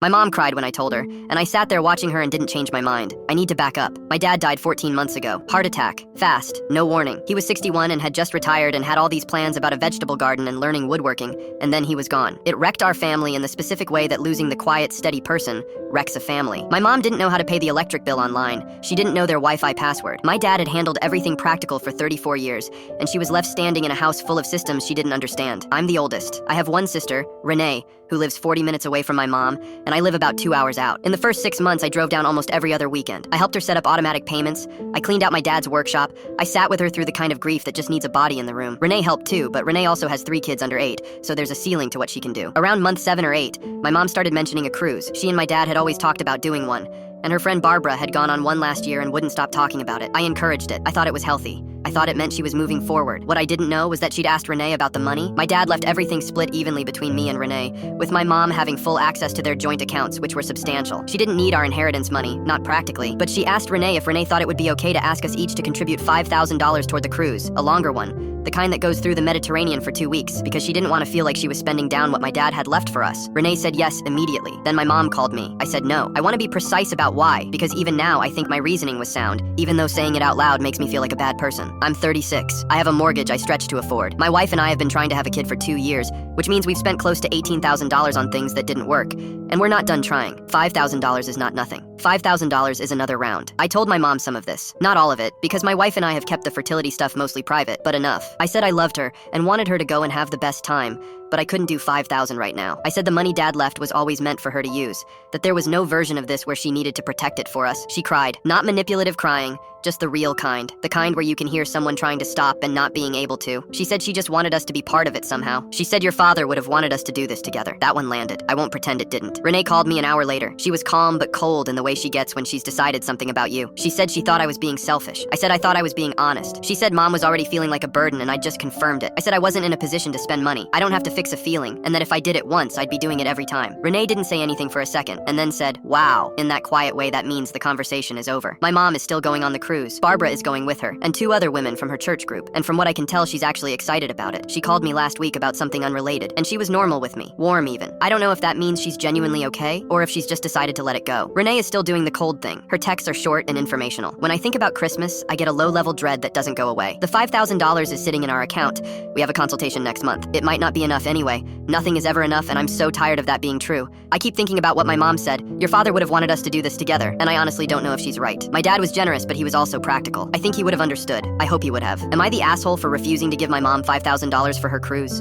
My mom cried when I told her, and I sat there watching her and didn't change my mind. I need to back up. My dad died 14 months ago. Heart attack. Fast. No warning. He was 61 and had just retired and had all these plans about a vegetable garden and learning woodworking, and then he was gone. It wrecked our family in the specific way that losing the quiet, steady person wrecks a family. My mom didn't know how to pay the electric bill online. She didn't know their Wi-Fi password. My dad had handled everything practical for 34 years, and she was left standing in a house full of systems she didn't understand. I'm the oldest. I have one sister, Renee, who lives 40 minutes away from my mom, and I live about 2 hours out. In the first 6 months, I drove down almost every other weekend. I helped her set up automatic payments. I cleaned out my dad's workshop. I sat with her through the kind of grief that just needs a body in the room. Renee helped too, but Renee also has 3 kids under 8, so there's a ceiling to what she can do. Around month 7 or 8, my mom started mentioning a cruise. She and my dad had always talked about doing one, and her friend Barbara had gone on one last year and wouldn't stop talking about it. I encouraged it. I thought it was healthy. I thought it meant she was moving forward. What I didn't know was that she'd asked Renee about the money. My dad left everything split evenly between me and Renee, with my mom having full access to their joint accounts, which were substantial. She didn't need our inheritance money, not practically, but she asked Renee if Renee thought it would be okay to ask us each to contribute $5,000 toward the cruise, a longer one, the kind that goes through the Mediterranean for 2 weeks, because she didn't want to feel like she was spending down what my dad had left for us. Renee said yes immediately. Then my mom called me. I said no. I want to be precise about why, because even now I think my reasoning was sound, even though saying it out loud makes me feel like a bad person. I'm 36. I have a mortgage I stretch to afford. My wife and I have been trying to have a kid for 2 years, which means we've spent close to $18,000 on things that didn't work. And we're not done trying. $5,000 is not nothing. $5,000 is another round. I told my mom some of this. Not all of it, because my wife and I have kept the fertility stuff mostly private, but enough. I said I loved her and wanted her to go and have the best time, but I couldn't do $5,000 right now. I said the money dad left was always meant for her to use, that there was no version of this where she needed to protect it for us. She cried. Not manipulative crying, just the real kind. The kind where you can hear someone trying to stop and not being able to. She said she just wanted us to be part of it somehow. She said your father would have wanted us to do this together. That one landed. I won't pretend it didn't. Renee called me an hour later. She was calm but cold in the way she gets when she's decided something about you. She said she thought I was being selfish. I said I thought I was being honest. She said mom was already feeling like a burden and I just confirmed it. I said I wasn't in a position to spend money. I don't have to fix a feeling, and that if I did it once, I'd be doing it every time. Renee didn't say anything for a second, and then said, wow. In that quiet way, that means the conversation is over. My mom is still going on the cruise. Barbara is going with her, and 2 other women from her church group, and from what I can tell, she's actually excited about it. She called me last week about something unrelated, and she was normal with me. Warm even. I don't know if that means she's genuinely okay, or if she's just decided to let it go. Renee is still doing the cold thing. Her texts are short and informational. When I think about Christmas, I get a low-level dread that doesn't go away. The $5,000 is sitting in our account. We have a consultation next month. It might not be enough anyway. Nothing is ever enough, and I'm so tired of that being true. I keep thinking about what my mom said. Your father would have wanted us to do this together, and I honestly don't know if she's right. My dad was generous, but he was also practical. I think he would have understood. I hope he would have. Am I the asshole for refusing to give my mom $5,000 for her cruise?